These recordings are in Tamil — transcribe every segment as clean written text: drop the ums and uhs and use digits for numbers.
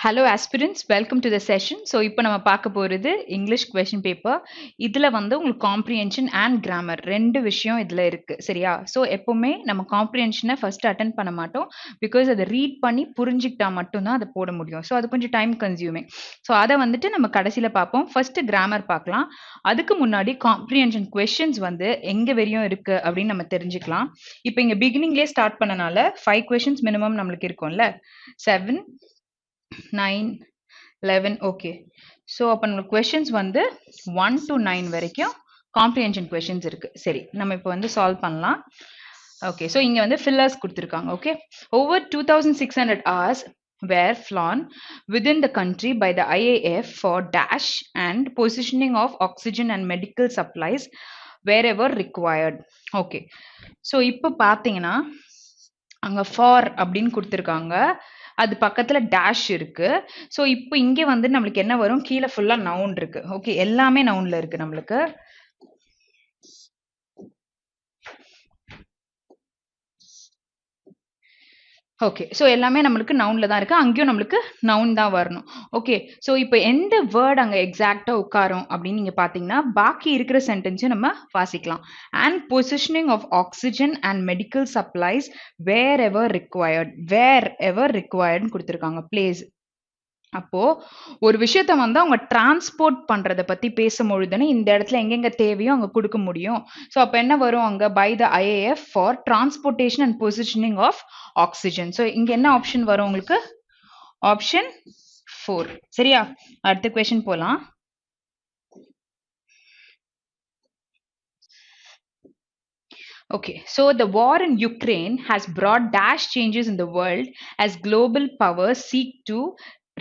Hello aspirants, welcome to the session. So இப்போ நம்ம பார்க்க போறது English question paper. இதுல வந்து உங்களுக்கு comprehension and grammar ரெண்டு விஷயம் இதுல இருக்கு. சரியா? So எப்பவுமே நம்ம comprehension first attend பண்ண மாட்டோம் because அதை read பண்ணி புரிஞ்சிக்கிட்டா மட்டும்தான் அதை போட முடியும். So அது கொஞ்சம் time consuming. So அதை வந்துட்டு நம்ம கடைசியில பார்ப்போம். First grammar பார்க்கலாம். அதுக்கு முன்னாடி comprehension questions வந்து எங்க வரையும் இருக்கு அப்படின்னு நம்ம தெரிஞ்சுக்கலாம். இப்போ இங்க beginningலயே start பண்ணனால 5 questions minimum நம்மளுக்கு இருக்கும்ல 7 9 11 okay so அப்ப நம்ம questions வந்து 1 to 9 வரைக்கும் comprehension questions இருக்கு சரி நம்ம இப்போ வந்து solve பண்ணலாம் okay so இங்க வந்து fillers கொடுத்திருக்காங்க okay over 2600 hours were flown within the country by the IAF for dash and positioning of oxygen and medical supplies wherever required okay so இப்போ பாத்தீங்கன்னா அங்க for அப்படின்னு கொடுத்திருக்காங்க அது பக்கத்துல டேஷ் இருக்கு சோ இப்போ இங்க வந்து நமக்கு என்ன வரும் கீழ ஃபுல்லா நவுன் இருக்கு ஓகே எல்லாமே நவுன்ல இருக்கு நமக்கு ஓகே சோ எல்லாமே நமக்கு நவுன்ல தான் இருக்கு அங்கேயும் நமக்கு நவுன் தான் வரணும் ஓகே சோ இப்போ எந்த வேர்ட் அங்க எக்ஸாக்ட்டா உட்காரும் அப்படின்னு நீங்க பாத்தீங்கன்னா பாக்கி இருக்கிற சென்டென்ஸ் நம்ம வாசிக்கலாம் and positioning of oxygen and medical supplies wherever required கொடுத்திருக்காங்க place அப்போ ஒரு விஷயத்த வந்து அவங்க டிரான்ஸ்போர்ட் பண்றத பத்தி பேசும்பொழுதுன்னு இந்த இடத்துல எங்கெங்க தேவையோ அங்க கொடுக்க முடியும் சோ அப்ப என்ன வரும் அங்க by the IAF for transportation and positioning of oxygen so இங்க என்ன ஆப்ஷன் வரும் உங்களுக்கு ஆப்ஷன் 4 சரியா அடுத்த क्वेश्चन போலாம் Okay, so the war in Ukraine has brought dash changes in the world as global powers seek to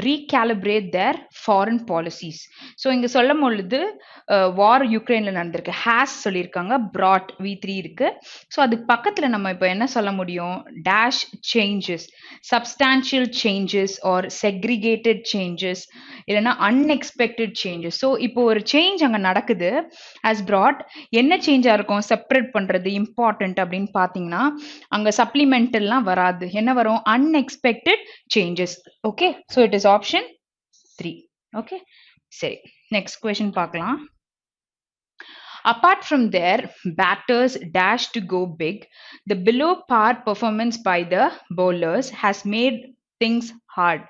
recalibrate their foreign policies. So இங்க சொல்லும் பொழுது war யுக்ரைன்ல நடந்திருக்கு has சொல்லியிருக்காங்க brought v3 இருக்கு ஸோ அதுக்கு பக்கத்துல நம்ம இப்போ என்ன சொல்ல முடியும் dash changes substantial changes or segregated changes இல்லைன்னா unexpected changes ஸோ இப்போ ஒரு சேஞ்ச் அங்க நடக்குது has brought என்ன சேஞ்சா இருக்கும் செப்பரேட் பண்றது இம்பார்ட்டன்ட் அப்படின்னு பாத்தீங்கன்னா அங்க சப்ளிமெண்டல்லாம் வராது என்ன வரும் unexpected changes okay so it is option 3 okay சரி next question பார்க்கலாம் apart from their batters dash to go big the below par performance by the bowlers has made things hard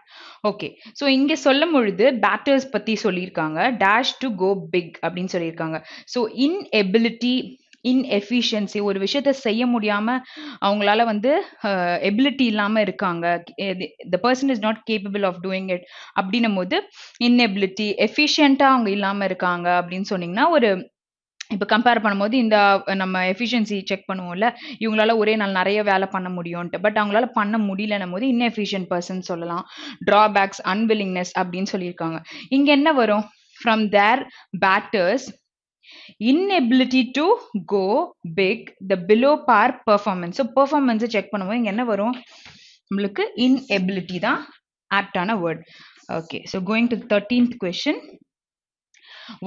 okay so இங்க சொல்லும் பொழுது batters பத்தி சொல்லியிருக்காங்க dash to go big அப்படின்னு சொல்லியிருக்காங்க so inability inefficiency ஒரு விஷயத்தை செய்ய முடியாம அவங்களால வந்து எபிலிட்டி இல்லாம இருக்காங்க the person is not capable of doing it அப்படின்னும் போது inability efficientா அவங்க இல்லாம இருக்காங்க அப்படின்னு சொன்னீங்கன்னா ஒரு இப்போ கம்பேர் பண்ணும்போது இந்த நம்ம எஃபிஷியன்சி செக் பண்ணுவோம்ல இவங்களால ஒரே நாள் நிறைய வேலை பண்ண முடியும்ட்டு பட் அவங்களால பண்ண முடியலன்னும் போது inefficient person சொல்லலாம் drawbacks unwillingness அப்படின்னு சொல்லியிருக்காங்க இங்க என்ன வரும் from their batters inability to go big the below par performance so performance check பண்ணும்போது இங்க என்ன வரும் உங்களுக்கு inability தான் ஆப்டான word okay so going to the 13th question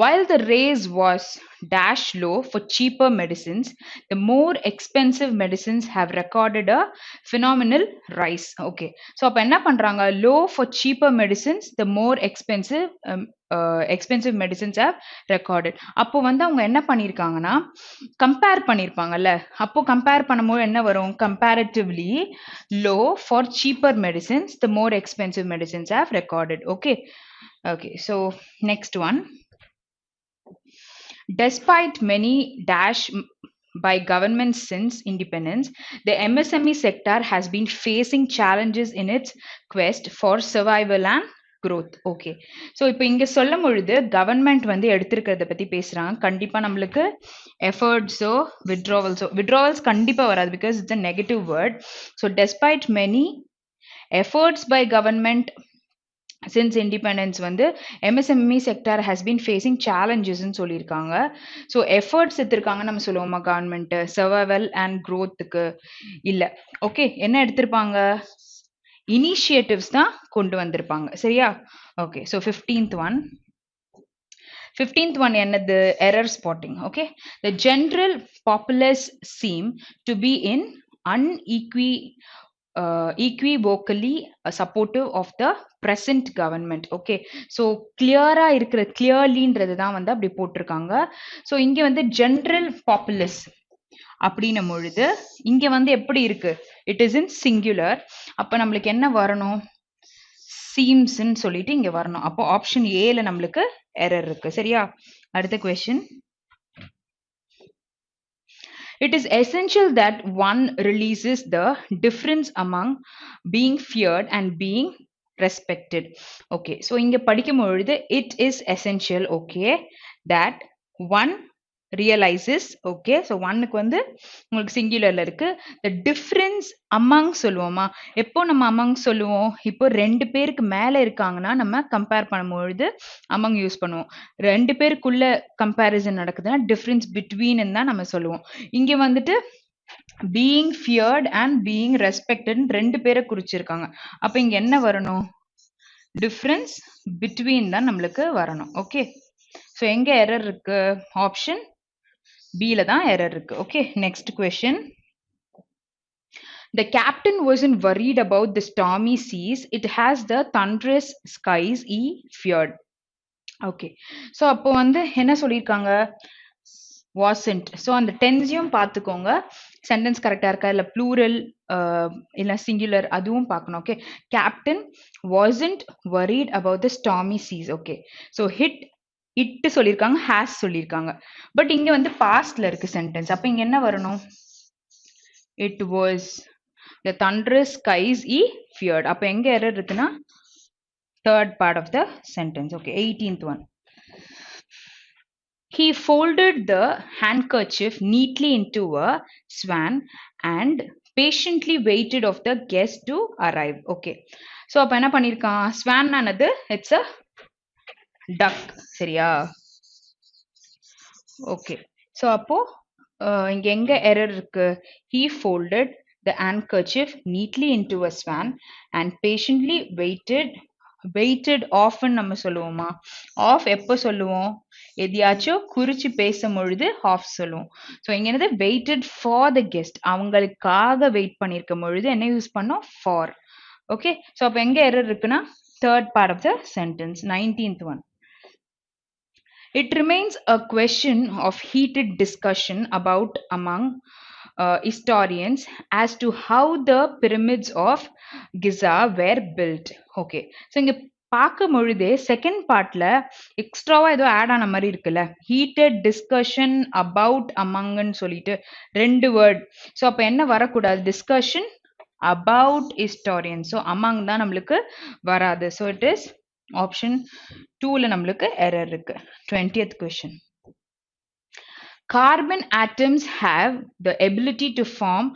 while the race was dash low for cheaper medicines the more expensive medicines have recorded a phenomenal rise okay so அப்ப என்ன பண்றாங்க low for cheaper medicines the more expensive medicines have recorded அப்போ வந்து அவங்க என்ன பண்ணிருக்காங்கன்னா கம்பேர் பண்ணிருப்பாங்கல்ல அப்போ கம்பேர் பண்ணும்போது என்ன வரும் comparatively low for cheaper medicines the more expensive medicines have recorded okay okay so next one despite many dash by governments since independence the MSME sector has been facing challenges in its quest for survival and growth okay so இப்போ இங்க சொல்லும் பொழுது கவர்மெண்ட் வந்து எடுத்திருக்கிறத பத்தி பேசுறாங்க கண்டிப்பா நம்மளுக்கு எஃபர்ட்ஸோ withdrawals கண்டிப்பா வராது because it's a negative word so despite many efforts by government since independence வந்து MSME sector has been facing challenges ன்னு சொல்லியிருக்காங்க ஸோ எஃபர்ட்ஸ் எடுத்திருக்காங்க நம்ம சொல்லுவோமா கவர்மெண்ட் சர்வைவல் அண்ட் க்ரோத்துக்கு இல்ல ஓகே என்ன எடுத்திருப்பாங்க இனிஷியேட்டிவ்ஸ் தான் கொண்டு வந்திருப்பாங்க சரியா ஓகே ஸோ 15th one என்னது error spotting okay the general populace seem to be in equivocally supportive of the present government. Okay, so clear-ஆ இருக்கிற clearlyன்றது தான் வந்து அப்படி போட்டிருக்காங்க. ஸோ இங்க வந்து general populace அப்படின்னும் பொழுது இங்க வந்து எப்படி இருக்கு, இட் இஸ் இன் சிங்குலர். அப்ப நம்மளுக்கு என்ன வரணும், சீம்ஸ்ன்னு சொல்லிட்டு இங்க வரணும். அப்போ ஆப்ஷன் ஏல நம்மளுக்கு எரர் இருக்கு. சரியா, அடுத்த question. It is essential that one releases the difference among being feared and being respected. Okay, so இங்க படிக்கும் பொழுது it is essential, okay, that one realizes, okay, so ஒன்னுக்கு வந்து உங்களுக்கு சிங்குலர்ல இருக்கு. the difference among சொல்லுவோமா, எப்போ நம்ம among சொல்லுவோம், இப்போ ரெண்டு பேருக்கு மேல இருக்காங்கன்னா நம்ம கம்பேர் பண்ணும்பொழுது among யூஸ் பண்ணுவோம். ரெண்டு பேருக்குள்ள கம்பேரிசன் நடக்குதுன்னா difference between தான் நம்ம சொல்லுவோம். இங்க வந்துட்டு being feared and being respected ரெண்டு பேரை குறிச்சிருக்காங்க. அப்ப இங்க என்ன வரணும், difference between தான் நம்மளுக்கு வரணும். ஓகே, ஸோ எங்க எரர் இருக்கு, ஆப்ஷன் பில தான் எரர் இருக்கு. Okay, next question. The captain wasn't worried about the stormy seas, it has the thunderous skies he feared. Okay, so அப்போ வந்து என்ன சொல்லியிருக்காங்க, wasn't. ஸோ அந்த டென்ஸையும் பார்த்துக்கோங்க, சென்டென்ஸ் கரெக்டாக இருக்கா இல்லை ப்ளூரல் இல்லை சிங்குலர் அதுவும் பார்க்கணும். Okay, captain wasn't worried about the stormy seas. Okay, so இட்டு சொல்லியிருக்காங்க, ஹேஸ் சொல்லியிருக்காங்க, பட் இங்க வந்து பாஸ்ட்ல இருக்கு சென்டென்ஸ். அப்ப இங்க என்ன வரணும், it was the thunderous skies he feared. அப்ப எங்க எரர் இருக்குன்னா third part of the sentence. Okay, 18th one. He folded the handkerchief neatly into a swan and patiently waited of the guest to arrive. Okay, so அப்ப என்ன பண்ணிருக்கான், swan ஆனது it's a duck. சரியா, ஓகே, ஸோ அப்போ இங்க எங்க எரர் இருக்கு, he folded the handkerchief neatly into a swan and patiently waited often நம்ம சொல்லுவோமா, ஆஃப் எப்போ சொல்லுவோம், எதையாச்சும் குறிச்சு பேசும் பொழுது ஆஃப் சொல்லுவோம். ஸோ இங்க என்னது வெயிட்டட் ஃபார் த கெஸ்ட், அவங்களுக்காக வெயிட் பண்ணிருக்கும் பொழுது என்ன யூஸ் பண்ணோம், ஃபார். ஓகே, ஸோ அப்போ எங்க எரர் இருக்குன்னா third part of the sentence, 19th one. It remains a question of heated discussion about among historians as to how the pyramids of Giza were built. Okay, so இங்க பார்க்கும் பொழுதே செகண்ட் பார்ட்ல எக்ஸ்ட்ராவா ஏதோ ஆட் ஆன மாதிரி இருக்குல்ல, ஹீட்டட் டிஸ்கஷன் அபவுட் அமங்னு சொல்லிட்டு ரெண்டு வேர்ட். ஸோ அப்போ என்ன வரக்கூடாது, discussion about historian. So among தான் நம்மளுக்கு வராது. ஸோ இட் இஸ் ஆப்ஷன் 2ல நம்மளுக்கு எரர் இருக்கு. 20th question. Carbon atoms have the ability to form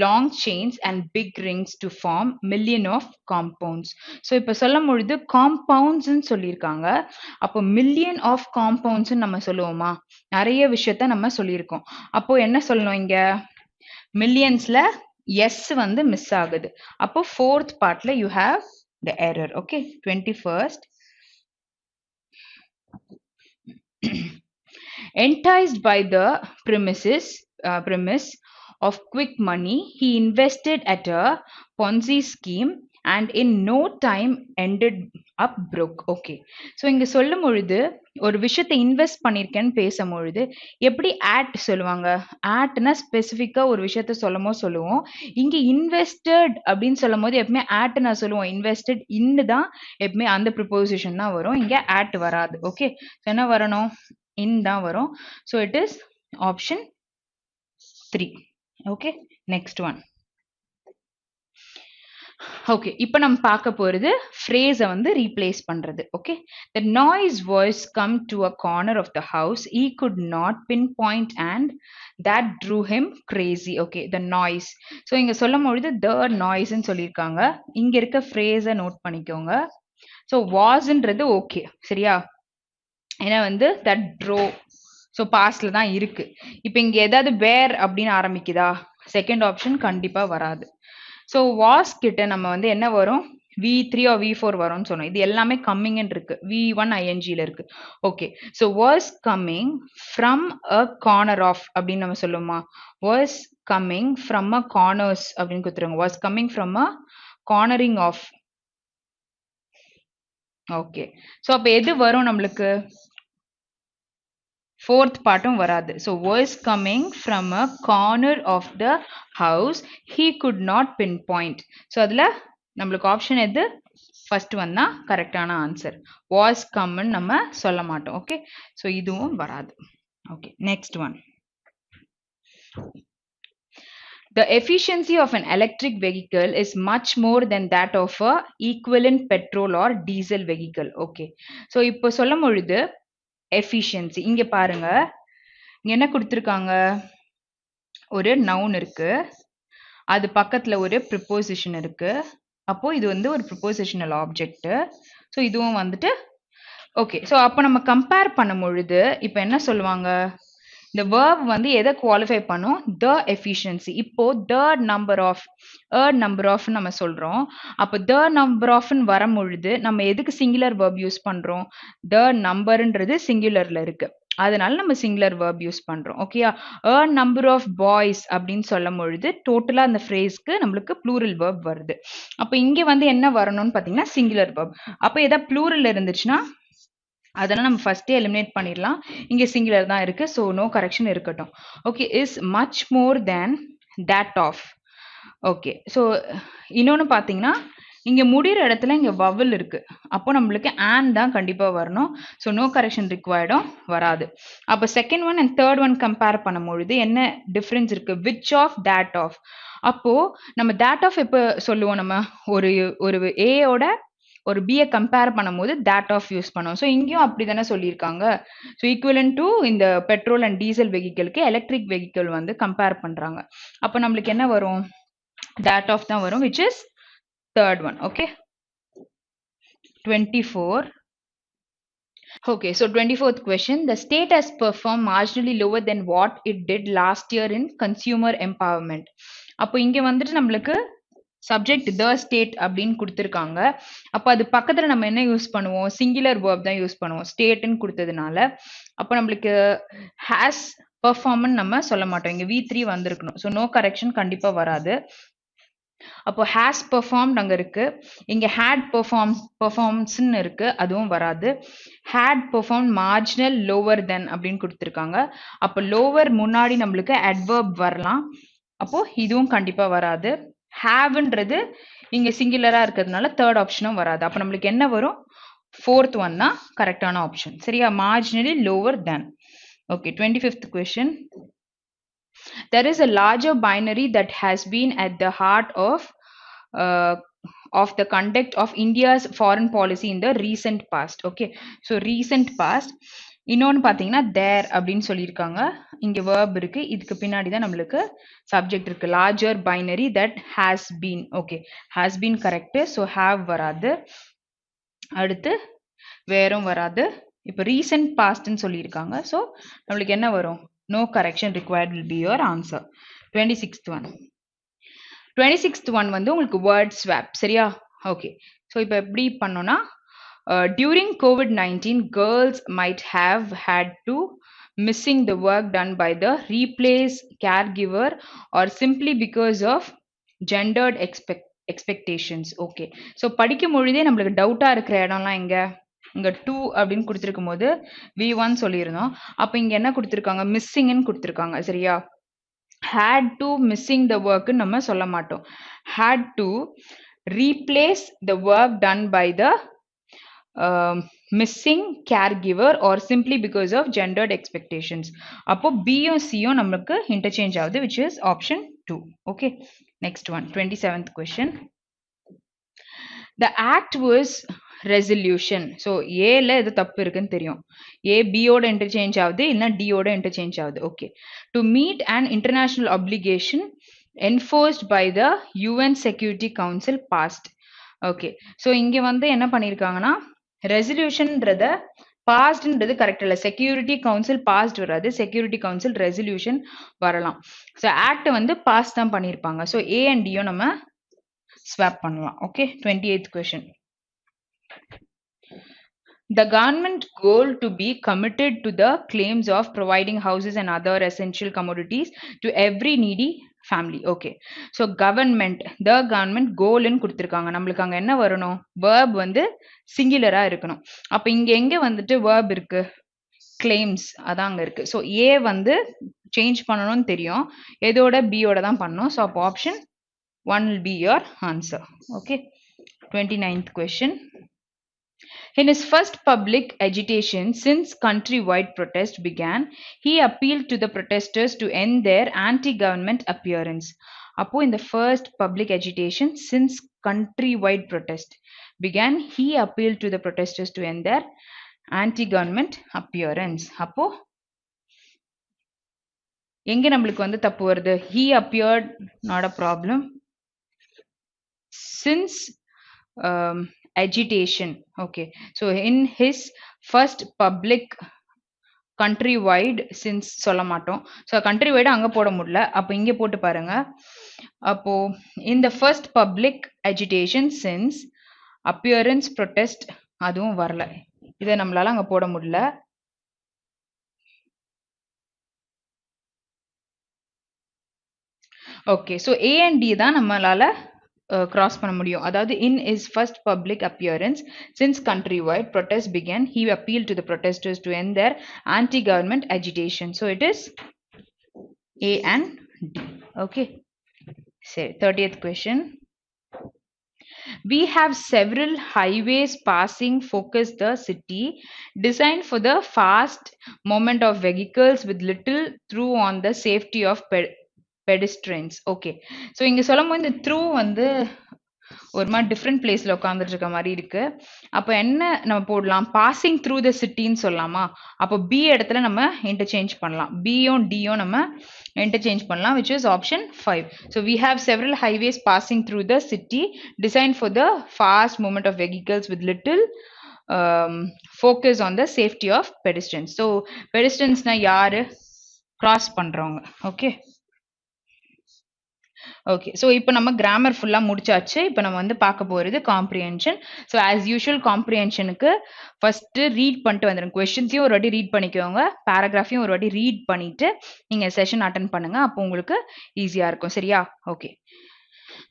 long chains and big rings to form million of compounds. So இப்ப சொல்லும் பொழுது compounds ன்னு சொல்லியிருக்காங்க. அப்போ million of compounds நம்ம சொல்லுவோமா, நிறைய விஷயத்த நம்ம சொல்லியிருக்கோம். அப்போ என்ன சொல்லணும், இங்க மில்லியன்ஸ்ல எஸ் வந்து மிஸ் ஆகுது. அப்போ fourth partல you have the error. Okay, 21st. Enticed by the premise of quick money, he invested at a Ponzi scheme and in no time ended up broke. Okay, so இங்க சொல்லும் பொழுது ஒரு விஷயத்தை இன்வெஸ்ட் பண்ணியிருக்கேன்னு பேசும் பொழுது எப்படி ஆட் சொல்லுவாங்க, ஆட்னா ஸ்பெசிஃபிக்கா ஒரு விஷயத்த சொல்லுவோம். இங்க இன்வெஸ்டட் அப்படின்னு சொல்லும் போது எப்பவுமே ஆட் நான் சொல்லுவோம், இன்வெஸ்டட் இன்னு தான் எப்பவுமே அந்த ப்ரிப்போசிஷன் தான் வரும், இங்க ஆட் வராது. ஓகே, என்ன வரணும், இன் தான் வரும். So it is option 3. Okay, next one. Okay, இப்போ நம்ம பார்க்க போறது ஃப்ரேஸை வந்து ரீப்ளேஸ் பண்றது. Okay, the noise was come to a corner of the house he could not pinpoint and that drew him crazy. Okay, the noise. So இங்க சொல்லும் பொழுது the noise ன்னு சொல்லியிருக்காங்க. இங்க இருக்க ஃப்ரேஸை நோட் பண்ணிக்கோங்க. ஸோ wasன்றது ஓகே, சரியா, ஏன்னா வந்து that drove, ஸோ பாஸ்ட்ல தான் இருக்கு. இப்போ இங்க ஏதாவது வேர் அப்படின்னு ஆரம்பிக்குதா, செகண்ட் ஆப்ஷன் கண்டிப்பா வராது. ஸோ வாஸ் கிட்ட நம்ம வந்து என்ன வரும், V3 or V4 வரும்னு சொன்னோம். இது எல்லாமே coming ன்னு இருக்கு. V1 INGல இருக்கு. Okay. So was coming from a corner of அப்படின்னு நம்ம சொல்லுமா? Was coming from a corners அப்படின்னு கொடுத்துருங்க. Was coming from a cornering of. Okay. So அப்ப எது வரும் நம்மளுக்கு? Fourth பார்ட்டும் வராது. So was coming from a corner of the house. He could not pinpoint. So அதுல நம்மளுக்கு ஆப்ஷன் எது? ஃபர்ஸ்ட் ஒன் தான் கரெக்டான ஆன்சர். வாஸ் கம்னு நம்ம சொல்ல மாட்டோம். ஓகே. ஸோ இதுவும் வராது. Okay. Next one. The efficiency of an electric vehicle is much more than that of a equivalent petrol or diesel vehicle. Okay. So இப்போ சொல்லும் பொழுது efficiency இங்க பாருங்க. இங்க என்ன கொடுத்திருக்காங்க? ஒரு noun இருக்கு. அது பக்கத்துல ஒரு preposition இருக்கு. அப்போ இது வந்து ஒரு prepositional object. ஸோ இதுவும் வந்துட்டு ஓகே. ஸோ அப்போ நம்ம கம்பேர் பண்ணும் பொழுது இப்போ என்ன சொல்லுவாங்க? இந்த verb வந்து எதை குவாலிஃபை பண்ணும்? the efficiency. இப்போ the number of a number of நம்ம சொல்றோம். அப்போ the number of வரும் பொழுது நம்ம எதுக்கு சிங்குலர் verb யூஸ் பண்றோம்? the numberன்றது சிங்குலர்ல இருக்கு. அதனால நம்ம சிங்குலர் verb யூஸ் பண்றோம். ஓகேயா? a number of boys அப்படின்னு சொல்லும் பொழுது டோட்டலா அந்த ஃப்ரேஸ்க்கு நம்மளுக்கு ப்ளூரல் verb வருது. அப்போ இங்க வந்து என்ன வரணும்னு பார்த்தீங்கன்னா சிங்குலர் verb. அப்போ ஏதாவது ப்ளூரல் இருந்துச்சுன்னா அதெல்லாம் நம்ம ஃபர்ஸ்டே எலிமினேட் பண்ணிடலாம். இங்க சிங்குலர் தான் இருக்கு. ஸோ நோ கரெக்ஷன் இருக்கட்டும். Okay. Is much more than that of. Okay. So இன்னொன்று பார்த்தீங்கன்னா இங்க முடிகிற இடத்துல இங்க வவல் இருக்கு. அப்போ நம்மளுக்கு and தான் கண்டிப்பா வரணும். ஸோ நோ கரெக்ஷன் ரிக்வயர்டும் வராது. அப்போ second one and third one compare பண்ணும் பொழுது என்ன டிஃபரன்ஸ் இருக்கு? Which of that of. அப்போ நம்ம தட் ஆஃப் எப்போ சொல்லுவோம்? நம்ம ஒரு ஒரு ஏயோட ஒரு பியை கம்பேர் பண்ணும்போது that of யூஸ் பண்ணுவோம். ஸோ இங்கேயும் அப்படி தானே சொல்லியிருக்காங்க. ஸோ ஈக்குவலன் டு இந்த பெட்ரோல் அண்ட் டீசல் வெஹிக்கிளுக்கு எலக்ட்ரிக் வெஹிக்கிள் வந்து கம்பேர் பண்றாங்க. அப்போ நம்மளுக்கு என்ன வரும்? that of தான் வரும், which is third one. Okay. 24. Okay, so 24th question. The state has performed marginally lower than what it did last year in consumer empowerment. அப்போ இங்க வந்துட்டு நம்மளுக்கு சப்ஜெக்ட் த ஸ்டேட் அப்படின்னு கொடுத்துருக்காங்க. அப்போ அது பக்கத்தில் நம்ம என்ன யூஸ் பண்ணுவோம்? சிங்குலர் வேர்ப் தான் யூஸ் பண்ணுவோம் ஸ்டேட்னு கொடுத்ததுனால. அப்போ நம்மளுக்கு ஹேஸ் பெர்ஃபார்ம்னு நம்ம சொல்ல மாட்டோம். இங்கே V3 வந்திருக்கணும். ஸோ நோ கரெக்ஷன் கண்டிப்பாக வராது. அப்போ ஹேஸ் பெர்ஃபார்ம்ட் அங்கே இருக்கு. இங்கே ஹேட் பெர்ஃபார்ம்ஸ்ன்னு இருக்கு. அதுவும் வராது. ஹேட் பெர்ஃபார்ம் மார்ஜினல் லோவர் தென் அப்படின்னு கொடுத்துருக்காங்க. அப்போ லோவர் முன்னாடி நம்மளுக்கு அட்வர்ப் வரலாம். அப்போ இதுவும் கண்டிப்பாக வராது. ஹேவ்ன்றது இங்க சிங்குலரா இருக்கிறதுனால தேர்ட் ஆப்ஷனும் வராது. அப்ப நம்மளுக்கு என்ன வரும்? ஃபோர்த் ஒன் தான் கரெக்டான ஆப்ஷன். சரியா? Marginally lower then. Okay. 25th question. There is a larger binary that has been at the heart of the conduct of India's foreign policy in the recent past. Okay. So recent past. இன்னொன்று பார்த்தீங்கன்னா தேர் அப்படின்னு சொல்லியிருக்காங்க. இங்கே வேர்ப் இருக்கு. இதுக்கு பின்னாடி தான் நம்மளுக்கு சப்ஜெக்ட் இருக்கு. Larger binary that has been. Okay. Has been correct. So have வராது. அடுத்து வேறும் வராது. இப்போ ரீசெண்ட் பாஸ்ட்னு சொல்லியிருக்காங்க. ஸோ நம்மளுக்கு என்ன வரும்? No correction required will be your answer. 26th one. 26th one வந்து உங்களுக்கு வேர்ட் ஸ்வாப். சரியா? ஓகே. ஸோ இப்போ எப்படி பண்ணோம்னா during COVID-19, girls might have had to missing the work done by the replace caregiver or simply because of gendered expectations. Okay. So படிக்கும் பொழுதே நம்மளுக்கு டவுட்டா இருக்கிற இடம்லாம் எங்க? இங்க 2 அப்படின்னு கொடுத்துருக்கும் போது V1 சொல்லியிருந்தோம். அப்போ இங்க என்ன கொடுத்துருக்காங்க? மிஸ்ஸிங்னு கொடுத்துருக்காங்க. சரியா? had to missing the work நம்ம சொல்ல மாட்டோம். had to replace the work done by the missing caregiver or simply because of gendered expectations. அப்போ Bயும் Cயும் நமக்கு interchange ஆகுது, which is option 2. Okay. Next one. 27th question. The act was resolution. So ஏல இது தப்பு இருக்குன்னு தெரியும். A B ஓட interchange ஆகுது, இல்லைன்னா D ஓட interchange ஆகுது. Okay. To meet an international obligation enforced by the UN Security Council passed. Okay. So இங்க வந்து என்ன பண்ணியிருக்காங்கன்னா ரெசல்யூஷன்ன்றத பாஸ்ட்ன்றது கரெக்ட் இல்லை. செக்யூரிட்டி கவுன்சில் பாஸ்ட் வராது. செக்யூரிட்டி கவுன்சில் ரெசல்யூஷன் வரலாம். ஸோ ஆக்ட் வந்து பாஸ் தான் பண்ணியிருப்பாங்க. ஸோ ஏ அண்ட் டியும் நம்ம ஸ்வாப் பண்ணலாம். Okay, 28th question. The government goal to be committed to the claims of providing houses and other essential commodities to every needy family. Okay, so government, the government goal ன்னு கொடுத்திருக்காங்க. நம்மளுக்கு அங்க என்ன வரணும்? verb வந்து சிங்குலரா இருக்கணும். அப்ப இங்க எங்க வந்துட்டு verb இருக்கு? claims அதான் அங்க இருக்கு. so a வந்து சேஞ்ச் பண்ணணும்னு தெரியும், எதோட b ஓட தான் பண்ணணும். so அப்போ option 1 will be your answer. Okay, 29th question. In his first public agitation since countrywide protest began, he appealed to the protesters to end their anti-government appearance. Appo in the first public agitation since countrywide protest began, he appealed to the protesters to end their anti-government appearance. Appo எங்க நம்மளுக்கு வந்து தப்பு வருது? He appeared, not a problem. Since agitation. Okay, so in his first public countrywide since சொல்ல மாட்டோம். ஸோ countrywide அங்கே போட முடியல, அப்போ இங்கே போட்டு பாருங்க. அப்போ in the first public agitation since appearance protest அதுவும் வரல, இதை நம்மளால அங்கே போட முடியல. Okay, so A and D தான் நம்மளால cross பண்ண முடியும். அதாவது in his first public appearance since countrywide protest began, he appealed to the protesters to end their anti-government agitation. So it is A and D. Okay, say 30th question. We have several highways passing focus the city, designed for the fast movement of vehicles with little through on the safety of pedestrians. Okay, so இங்க சொல்லும்போது இந்த through வந்து ஒரு மாதிரி டிஃப்ரெண்ட் பிளேஸ்ல உட்காந்துட்டு இருக்க மாதிரி இருக்கு. அப்ப என்ன நம்ம போடலாம்? பாசிங் த்ரூ த சிட்டின்னு சொல்லலாமா? அப்போ பி இடத்துல நம்ம இன்டர்சேஞ்ச் பண்ணலாம், பியும் டியும் நம்ம இன்டர்சேஞ்ச் பண்ணலாம், which is option 5. so we have several highways passing through the city designed for the fast movement of vehicles with little focus on the safety of pedestrians. so pedestriansனா யாரு? கிராஸ் பண்றவங்க. ஓகே, ஓகே, ஸோ இப்போ நம்ம கிராமர் ஃபுல்லாக முடிச்சாச்சு. இப்போ நம்ம வந்து பார்க்க போகிறது காம்ப்ரிஹென்ஷன். ஸோ ஆஸ் யூஷுவல் காம்ப்ரிஹென்ஷனுக்கு ஃபஸ்ட்டு ரீட் பண்ணிட்டு வந்துடுங்க. கொஸ்டின்ஸையும் ஒரு வாட்டி ரீட் பண்ணிக்கோங்க, பேராகிராஃபையும் ஒரு வாட்டி ரீட் பண்ணிவிட்டு நீங்கள் செஷன் அட்டன் பண்ணுங்கள், அப்போ உங்களுக்கு ஈஸியாக இருக்கும். சரியா? ஓகே,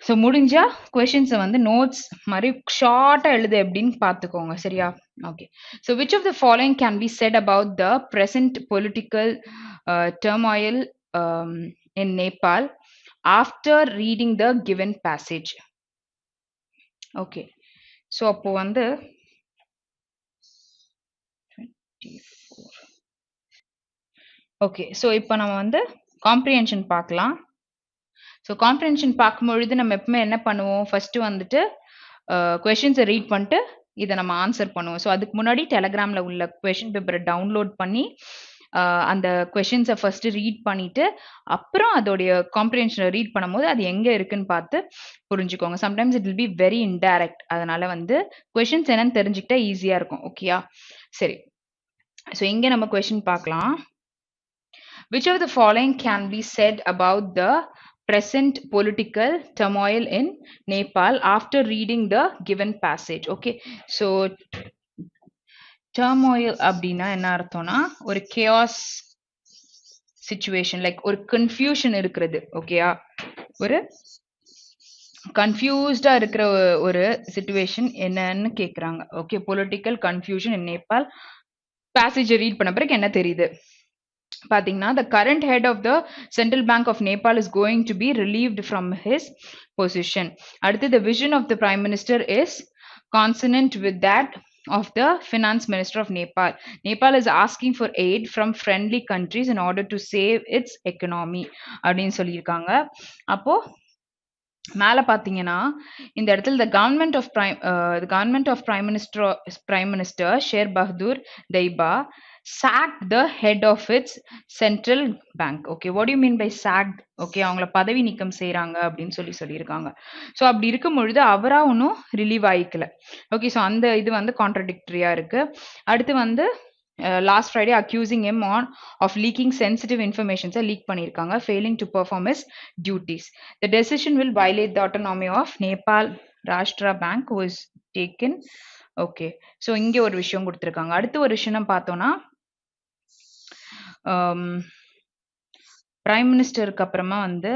ஸோ முடிஞ்சா கொஷின்ஸை வந்து நோட்ஸ் மாதிரி ஷார்ட்டாக எழுது எப்படின்னு பார்த்துக்கோங்க. சரியா? Okay, so which of the following can be said about the present political turmoil in Nepal after reading the given passage? Okay, so அப்போ வந்து 24. okay, so இப்போ நம்ம வந்து comprehension பார்க்கலாம். ஸோ comprehension பார்க்கும்பொழுது நம்ம எப்பவுமே என்ன பண்ணுவோம்? ஃபர்ஸ்ட் வந்துட்டு கொஷின்ஸை ரீட் பண்ணிட்டு இதை நம்ம ஆன்சர் பண்ணுவோம். ஸோ அதுக்கு முன்னாடி டெலகிராமில் உள்ள கொஷின் பேப்பரை டவுன்லோட் பண்ணி அந்த கொஷின்ஸை ஃபர்ஸ்ட் ரீட் பண்ணிட்டு அப்புறம் அதோடைய காம்ப்ரிஹென்ஷனை ரீட் பண்ணும்போது அது எங்கே இருக்குன்னு பார்த்து புரிஞ்சுக்கோங்க. Sometimes it will be very indirect, அதனால வந்து கொஷின்ஸ் என்னன்னு தெரிஞ்சுக்கிட்டா ஈஸியாக இருக்கும். ஓகேயா? சரி, ஸோ இங்கே நம்ம கொஷின் பார்க்கலாம். Which of the following can be said about the present political turmoil in Nepal after reading the given passage? Okay, so turmoil அப்படின்னா என்ன அர்த்தம்னா ஒரு chaos situation, லைக் ஒரு கன்ஃபியூஷன் இருக்கிறது. ஓகேயா? ஒரு கன்ஃபியூஸ்டா இருக்கிற ஒரு சிச்சுவேஷன் என்னன்னு கேட்குறாங்க. Okay, political confusion in Nepal. பேசேஜை ரீட் பண்ண பிறகு என்ன தெரியுது பார்த்தீங்கன்னா, the current head of the Central Bank of Nepal is going to be relieved from his position. அடுத்து, the vision of the Prime Minister is consonant with that of the Finance Minister of Nepal. Nepal is asking for aid from friendly countries in order to save its economy அப்படின்னு சொல்லியிருக்காங்க. அப்போ மேலே பார்த்தீங்கன்னா இந்த இடத்துல the government of Prime Minister Sher Bahadur Deiba sacked the head of its central bank. Okay, what do you mean by sacked? Okay, அவங்கள பதவி நீக்கம் செய்கிறாங்க அப்படின்னு சொல்லியிருக்காங்க. ஸோ அப்படி இருக்கும் பொழுது அவரா ஒன்றும் ரிலீவ் ஆகிக்கல. ஓகே, ஸோ அந்த இது வந்து கான்ட்ரடிக்டரியாக இருக்குது. அடுத்து வந்து last Friday accusing him of leaking sensitive information. Leak பண்ணிருக்காங்க, failing to perform his duties. The decision will violate the autonomy of Nepal Rashtra Bank was taken. Okay. So இங்க ஒரு விஷயம் கொடுத்திருக்காங்க. அடுத்து ஒரு விஷயம் பார்த்தோம்னா பிரைம் மினிஸ்டருக்கு அப்புறமா வந்து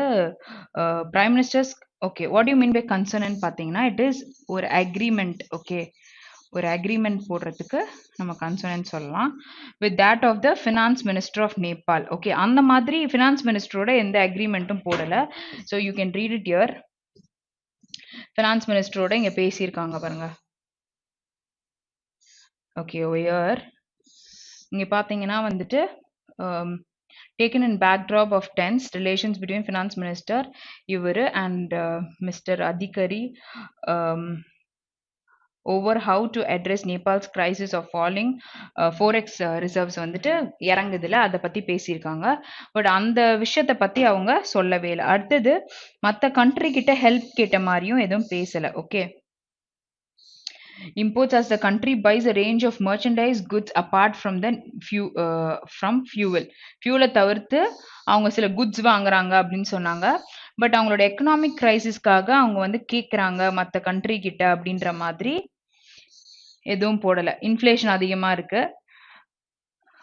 prime ministers okay what you mean by concern பார்த்தீங்கன்னா இட் இஸ் ஒரு அக்ரிமெண்ட். ஓகே, ஒரு அக்ரிமெண்ட் போடுறதுக்கு நம்ம கன்சர்ன் சொல்லலாம் with that of the finance minister of Nepal. Okay, அந்த மாதிரி ஃபினான்ஸ் மினிஸ்டரோட எந்த அக்ரிமெண்ட்டும் போடல. So you can read it your. Finance மினிஸ்டரோட இங்க பேசியிருக்காங்க பாருங்க. ஓகே, ஒயர் இங்க பாத்தீங்கன்னா வந்துட்டு taken in backdrop of tense relations between finance minister இவரு and Mr. Adhikari um, over how to address Nepal's crisis of falling forex reserves வந்துட்டு இறங்குதுல அதை பத்தி பேசியிருக்காங்க. பட் அந்த விஷயத்தை பத்தி அவங்க சொல்லவே இல்லை. அடுத்தது மற்ற கண்ட்ரி கிட்ட ஹெல்ப் கேட்ட மாதிரியும் எதுவும் பேசல. Okay, imports as the country buys a range of merchandise goods apart from the from fuel. fuel தவிர்த்து அவங்க சில குட்ஸ் வாங்குறாங்க அப்படின்னு சொன்னாங்க. பட் அவங்களோட எக்கனாமிக் கிரைசிஸ்க்காக அவங்க வந்து கேட்குறாங்க மற்ற கண்ட்ரி கிட்ட அப்படின்ற மாதிரி எதுவும் போடல. இன்ஃப்ளேஷன் அதிகமா இருக்கு,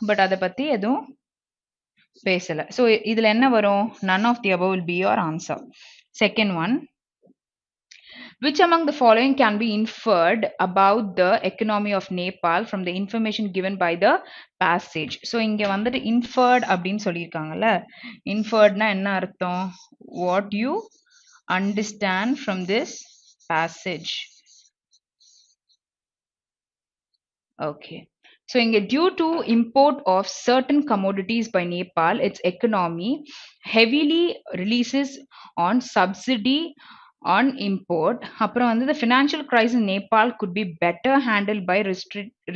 பட் அதை பத்தி எதுவும் பேசல. ஸோ இதுல என்ன வரும்? none of the above will be your answer. Second one, which among the following can be inferred about the economy of Nepal from the information given by the passage? So இங்க வந்துட்டு inferred அப்படின்னு சொல்லியிருக்காங்கல்ல. inferredனா என்ன அர்த்தம்? What you understand from this passage. Okay. So due to import of certain commodities by Nepal, its economy heavily releases on subsidy on import. அப்புறம் வந்து the financial crisis in Nepal could be better handled by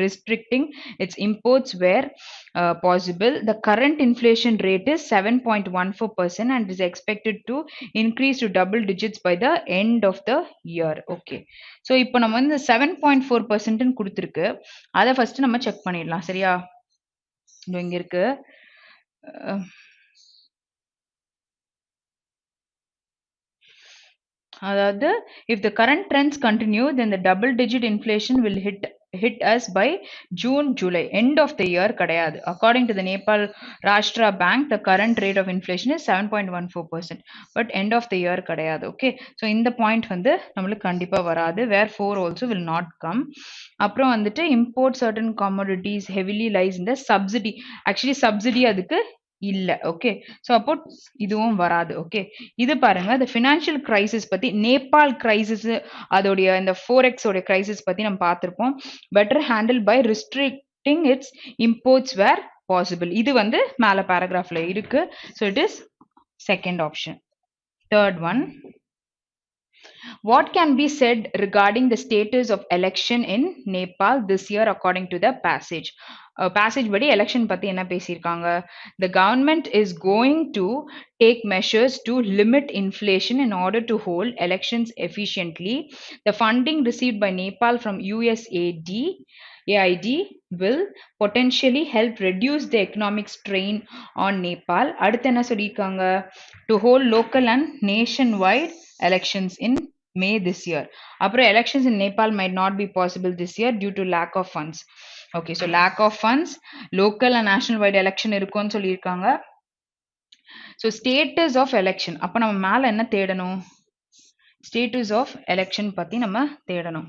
restricting its imports where possible. The current inflation rate is 7.14% and is expected to increase to double digits by the end of the year. Okay. So இப்போ நம்ம வந்து 7.4% கொடுத்துருக்கு. அதை ஃபர்ஸ்ட் நம்ம செக் பண்ணிடலாம். சரியா? இங்க இருக்கு. அதாவது if the current trends continue then the double digit inflation will hit us by June July. End of the year கிடையாது. According to the Nepal Rashtra Bank the current rate of inflation is 7.14%, but end of the year கிடையாது. Okay, so இந்த பாயிண்ட் வந்து நம்மளுக்கு கண்டிப்பா வராது. where 4 also will not come. அப்புறம் வந்துட்டு import certain commodities heavily lies in the subsidy. Actually subsidy அதுக்கு இல்ல. ஓகே, ஸோ அப்போ இதுவும் வராது. ஓகே, இது பாருங்க the financial crisis பத்தி நேபாள் கிரைசிஸ் அதோடைய இந்த ஃபோரெக்ஸ் உடைய கிரைசிஸ் பத்தி நம்ம பார்த்திருப்போம். Better handle by restricting its imports where possible. இது வந்து மேல பேராகிராஃப்ல இருக்கு. So it is second option. Third one, what can be said regarding the status of election in Nepal this year according to the passage? Passage படி election பத்தி என்ன பேசியிருக்காங்க? The government is going to take measures to limit inflation in order to hold elections efficiently. The funding received by Nepal from USAID will potentially help reduce the economic strain on Nepal. அடுத்து என்ன சொல்லியிருக்காங்க? To hold local and nationwide elections in May this year. அப்புறம் elections in Nepal might not be possible this year due to lack of funds. Okay, so lack of funds, local and national wide election இருக்கும்னு சொல்லியிருக்காங்க. So status of election. அப்ப நம்ம மேல என்ன தேடணும்? Status of election பத்தி நம்ம தேடணும்.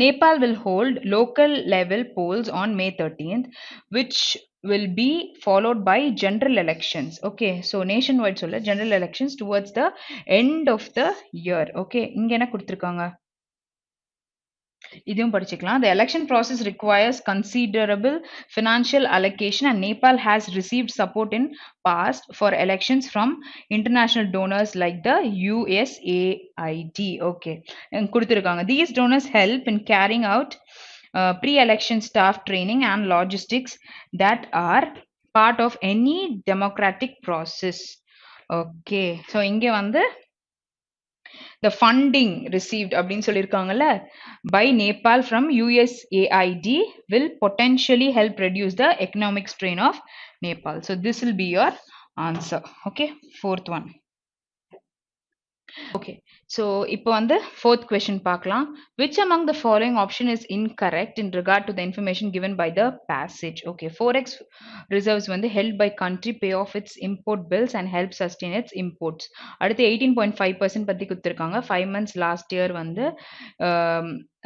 Nepal will hold local level polls on May 13th, which will be followed by general elections. Okay, so nationwide சொல்ல general elections towards the end of the year. Okay, இங்க என்ன கொடுத்திருக்காங்க? இதையும் படிச்சுக்கலாம். The election process requires considerable financial allocation and Nepal has received support in past for elections from international donors like the USAID. Okay, கொடுத்திருக்காங்க. These donors help in carrying out pre-election staff training and logistics that are part of any democratic process. Okay, so இங்க வந்து The funding received அப்படின்னு சொல்லியிருக்காங்கல்ல by Nepal from USAID will potentially help reduce the economic strain of Nepal. So this will be your answer. Okay, fourth one. Okay, so இப்போ வந்து fourth question பார்க்கலாம். Which among the following option is incorrect in regard to the information given by the passage? Okay, forex reserves வந்து held by country pay off its import bills and help sustain its imports. அடுத்து 18.5% பத்தி கொடுத்திருக்காங்க. 5 months last year வந்து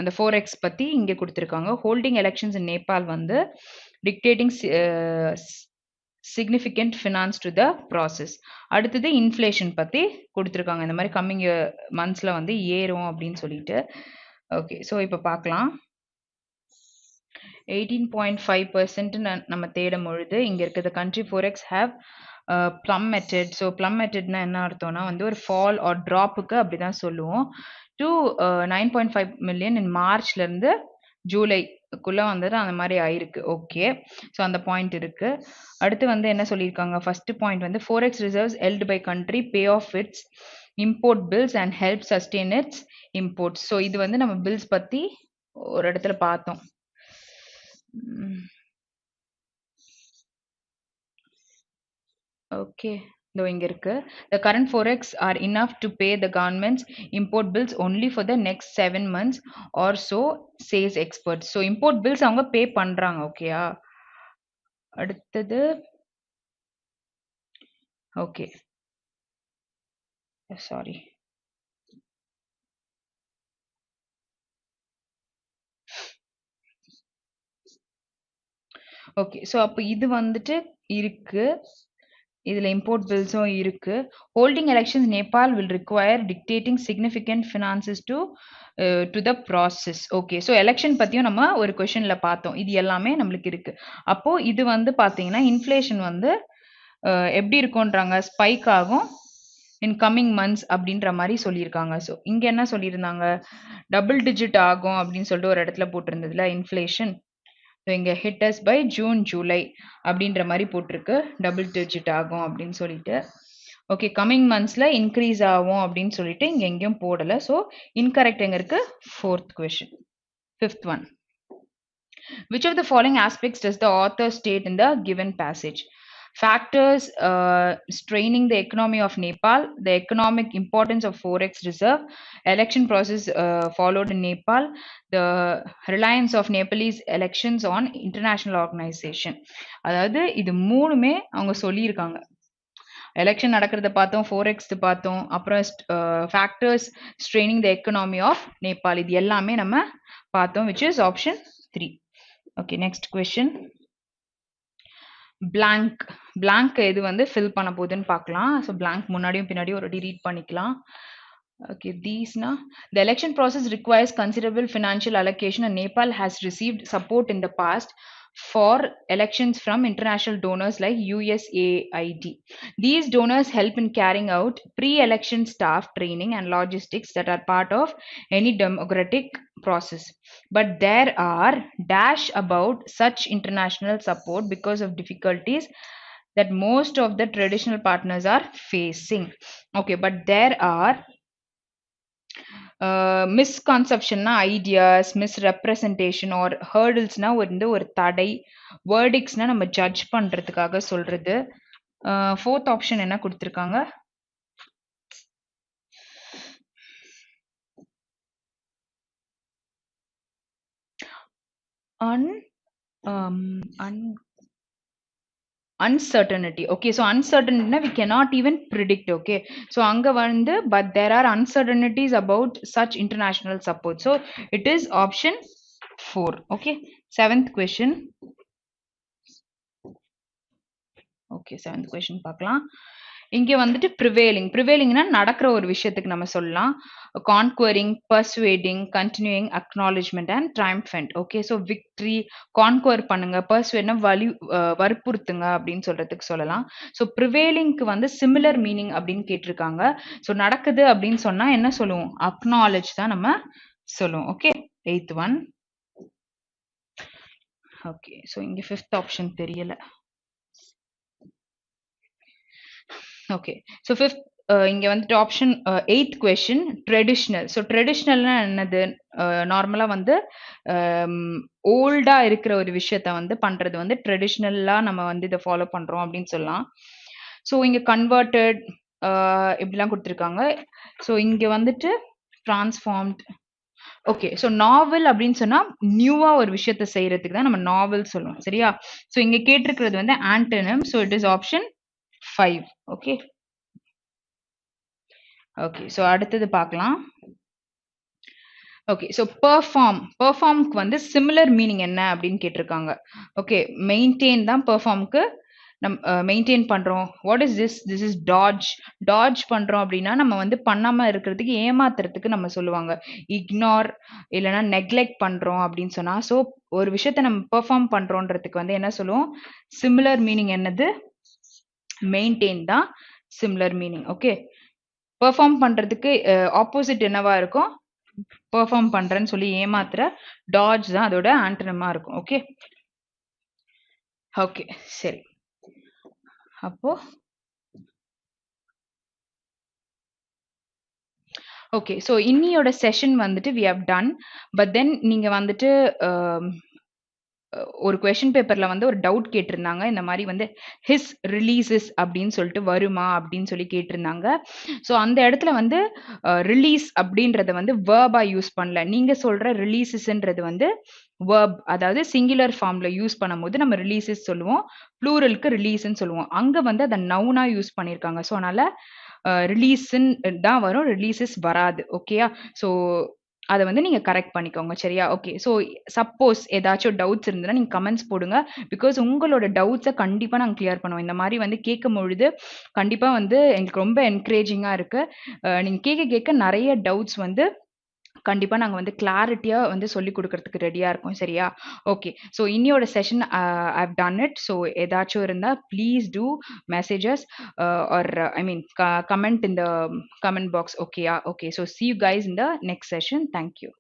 அந்த forex பத்தி இங்க கொடுத்திருக்காங்க. Holding elections in Nepal வந்து dictating significant finance to the process. அடுத்தது இன்ஃப்ளேஷன் பத்தி கொடுத்துருக்காங்க. இந்த மாதிரி கம்மிங் மந்த்ஸ்ல வந்து ஏறும் அப்படின்னு சொல்லிட்டு. ஓகே, ஸோ இப்போ பார்க்கலாம். 18.5% நம்ம தேடும் பொழுது இங்க இருக்கிற country forex have plummeted. So plummetedனா என்ன அர்த்தம்னா வந்து ஒரு ஃபால் ஆர் ட்ராப்புக்கு அப்படிதான் சொல்லுவோம். டு 9.5 மில்லியன் இன் மார்ச்ல இருந்து ஜூலைக்குள்ள வந்துட்டு அந்த மாதிரி ஆயிருக்கு. ஓகே, ஸோ அந்த பாயிண்ட் இருக்கு. அடுத்து வந்து என்ன சொல்லியிருக்காங்க, ஃபர்ஸ்ட் பாயிண்ட் வந்து forex reserves held by country pay of its import bills and help sustain its imports. So இது வந்து நம்ம பில்ஸ் பத்தி ஒரு இடத்துல பார்த்தோம். ஓகே, இதோ இங்க இருக்கு. The current forex are enough to pay the government's import bills only for the next 7 months or so, says experts. So import bills அவங்க பே பண்றாங்க. ஓகேயா, அடுத்தது ஓகே, சாரி. ஓகே, ஸோ அப்போ இது வந்துட்டு இருக்கு. இதுல இம்போர்ட் பில்ஸும் இருக்கு. Holding elections Nepal will require dictating significant finances to the process. Okay, so election பத்தியும் நம்ம ஒரு கொஷனில் பார்த்தோம். இது எல்லாமே நம்மளுக்கு இருக்கு. அப்போ இது வந்து பார்த்தீங்கன்னா இன்ஃப்ளேஷன் வந்து எப்படி இருக்கும்ன்றாங்க, ஸ்பைக் ஆகும் இன் கம்மிங் மந்த்ஸ் அப்படின்ற மாதிரி சொல்லியிருக்காங்க. ஸோ இங்கே என்ன சொல்லியிருந்தாங்க, டபுள் டிஜிட் ஆகும் அப்படின்னு சொல்லிட்டு ஒரு இடத்துல போட்டிருந்ததுல இன்ஃப்ளேஷன். ஸோ இங்கே ஹிட்டஸ் பை ஜூன் ஜூலை அப்படின்ற மாதிரி போட்டிருக்கு, டபுள் டிஜிட் ஆகும் அப்படின்னு சொல்லிட்டு. ஓகே, கம்மிங் மந்த்ஸில் இன்க்ரீஸ் ஆகும் அப்படின்னு சொல்லிட்டு இங்கே எங்கேயும் போடலை. ஸோ இன்கரெக்ட் எங்கே இருக்கு, fourth question. Fifth one. Which of the following aspects does the author state in the given passage? Factors straining the economy of Nepal, the economic importance of forex reserve, election process followed in Nepal, the reliance of Nepalese elections on international organization. அதாவது இது மூணுமே அவங்க சொல்லியிருக்காங்க. எலெக்ஷன் நடக்கிறத பார்த்தோம், ஃபோரெக்ஸ் பார்த்தோம், அப்புறம் factors straining the economy of Nepal, இது எல்லாமே நம்ம பார்த்தோம், which is option 3. Okay, next question. blank blank எது வந்து fill பண்ண போகுதுன்னு பார்க்கலாம். ஸோ blank முன்னாடியும் பின்னாடியும் ஒரு ரீட் பண்ணிக்கலாம். Okay, these now the election process requires considerable financial allocation and Nepal has received support in the past for elections from international donors like USAID. These donors help in carrying out pre-election staff training and logistics that are part of any democratic process. But there are dash about such international support because of difficulties that most of the traditional partners are facing. Okay, but there are மிஸ்கான்செப்ஷன்னா ஐடியாஸ், மிஸ்ரெப்ரசன்டேஷன் ஆர் ஹேர்டில்ஸ்னா வந்து ஒரு தடை, வேர்டிக்ஸ்னா நம்ம ஜட்ஜ் பண்றதுக்காக சொல்றது. ஃபோர்த் ஆப்ஷன் என்ன கொடுத்துருக்காங்க, uncertainty. Okay, so uncertainty we cannot even predict. Okay, so anga vandu but there are uncertainties about such international support, so it is option 4. Okay, seventh question. Okay, seventh question பார்க்கலாம். இங்கே வந்துட்டு ப்ரிவேலிங்னா நடக்கிற ஒரு விஷயத்துக்கு நம்ம சொல்லலாம். Conquering, persuading, continuing, acknowledgement and triumphant. Okay, so victory, conquer பண்ணுங்க, பர்சுவேட்னா வற்புறுத்துங்க அப்படின்னு சொல்றதுக்கு சொல்லலாம். ஸோ ப்ரிவேலிங்க்கு வந்து சிமிலர் மீனிங் அப்படின்னு கேட்டிருக்காங்க. ஸோ நடக்குது அப்படின்னு சொன்னா என்ன சொல்லுவோம், அக்னாலேஜ் தான் நம்ம சொல்லுவோம். Okay, eighth one. Okay, so இங்கே ஃபிஃப்த் ஆப்ஷன் தெரியல. Okay, so fifth இங்க வந்துட்டு option 8th question traditional. So ட்ரெடிஷ்னல்னா என்னது? நார்மலா வந்து ஓல்டா இருக்கிற ஒரு விஷயத்த வந்து பண்றது வந்து ட்ரெடிஷ்னலா நம்ம வந்து இத ஃபாலோ பண்றோம் அப்படின்னு சொல்லலாம். ஸோ இங்க கன்வெர்ட்டட் இப்படிலாம் குடுத்துருக்காங்க. ஸோ இங்க வந்துட்டு ட்ரான்ஸ்ஃபார்ம்ட். ஓகே. ஸோ நாவல் அப்படின்னு சொன்னா, நியூவா ஒரு விஷயத்த செய்றதுக்கு தான் நம்ம நாவல் சொல்லுவோம். சரியா? ஸோ இங்க கேட்டிருக்கிறது வந்து antonym. So it is option 5. Okay. Okay. So அடுத்தது பார்க்கலாம். ஓகே. ஸோ பெர்ஃபார்ம்க்கு வந்து சிமிலர் மீனிங் என்ன அப்படின்னு கேட்டிருக்காங்க. ஓகே. மெயின்டெயின் தான் பெர்ஃபார்ம்க்கு மெயின்டெயின் பண்றோம். What is this? This is dodge. Dodge பண்றோம் அப்படின்னா, நம்ம வந்து பண்ணாம இருக்கிறதுக்கு, ஏமாத்துறதுக்கு நம்ம சொல்லுவாங்க. இக்னோர் இல்லன்னா நெக்லெக்ட் பண்றோம் அப்படின்னு சொன்னா, ஸோ ஒரு விஷயத்த நம்ம பெர்ஃபார்ம் பண்றோன்றதுக்கு வந்து என்ன சொல்லுவோம்? சிமிலர் மீனிங் என்னது? மெயின்டெயின் தான் சிமிலர் மீனிங். ஓகே. பெர்ஃபார்ம் பண்றதுக்கு ஆப்போசிட் என்னவா இருக்கும்? பெர்ஃபார்ம் பண்றேன்னு சொல்லி ஏமாத்துற டாட்ஜ் தான் அதோட ஆன்டனமா இருக்கும். ஓகே. ஓகே. சரி. அப்போ ஓகே. ஸோ இன்னியோட செஷன் வந்துட்டு we have done. But then நீங்க வந்துட்டு அம் ஒரு கொஸ்டின் பேப்பர்ல வந்து ஒரு டவுட் கேட்டிருந்தாங்க. இந்த மாரி வந்து ஹிஸ் ரிலீசஸ் அப்படின்னு சொல்லிட்டு வருமா? அப்படின்னு சொல்லி கேட்டிருந்தாங்க. ஸோ அந்த இடத்துல வந்து ரிலீஸ் அப்படின்றத வந்து வெர்பா யூஸ் பண்ணல. நீங்க சொல்ற ரிலீசஸ்ன்றது வந்து வெர்ப், அதாவது சிங்குலர் ஃபார்ம்ல யூஸ் பண்ணும்போது நம்ம ரிலீசஸ் சொல்லுவோம். ப்ளூரலுக்கு ரிலீஸ்ன்னு சொல்லுவோம். அங்க வந்து அத நவுனா யூஸ் பண்ணியிருக்காங்க. ஸோ அதனால ரிலீஸ்ன்னு தான் வரும். ரிலீசஸ் வராது. ஓகேயா? ஸோ அத வந்து நீங்க கரெக்ட் பண்ணிக்கோங்க. சரியா? ஓகே. ஸோ சப்போஸ் ஏதாச்சும் டவுட்ஸ் இருந்ததுன்னா, நீங்க கமெண்ட்ஸ் போடுங்க. பிகாஸ் உங்களோட டவுட்ஸ கண்டிப்பா நாங்க கிளியர் பண்ணுவோம். இந்த மாரி வந்து கேட்கும்பொழுது, கண்டிப்பா வந்து எங்களுக்கு ரொம்ப என்கரேஜிங்கா இருக்கு. நீங்க கேட்க கேட்க நெறைய டவுட்ஸ் வந்து கண்டிப்பா நாங்க வந்து கிளாரிட்டியா வந்து சொல்லிக் குடுக்கறதுக்கு ரெடியா இருக்கோம். சரியா? ஓகே. ஸோ இன்னியோட session I have done it. So ஏதாச்சும் இருந்தா please do message us or I mean comment in the comment box. ஓகேயா? Okay. So see you guys in the next session. Thank you.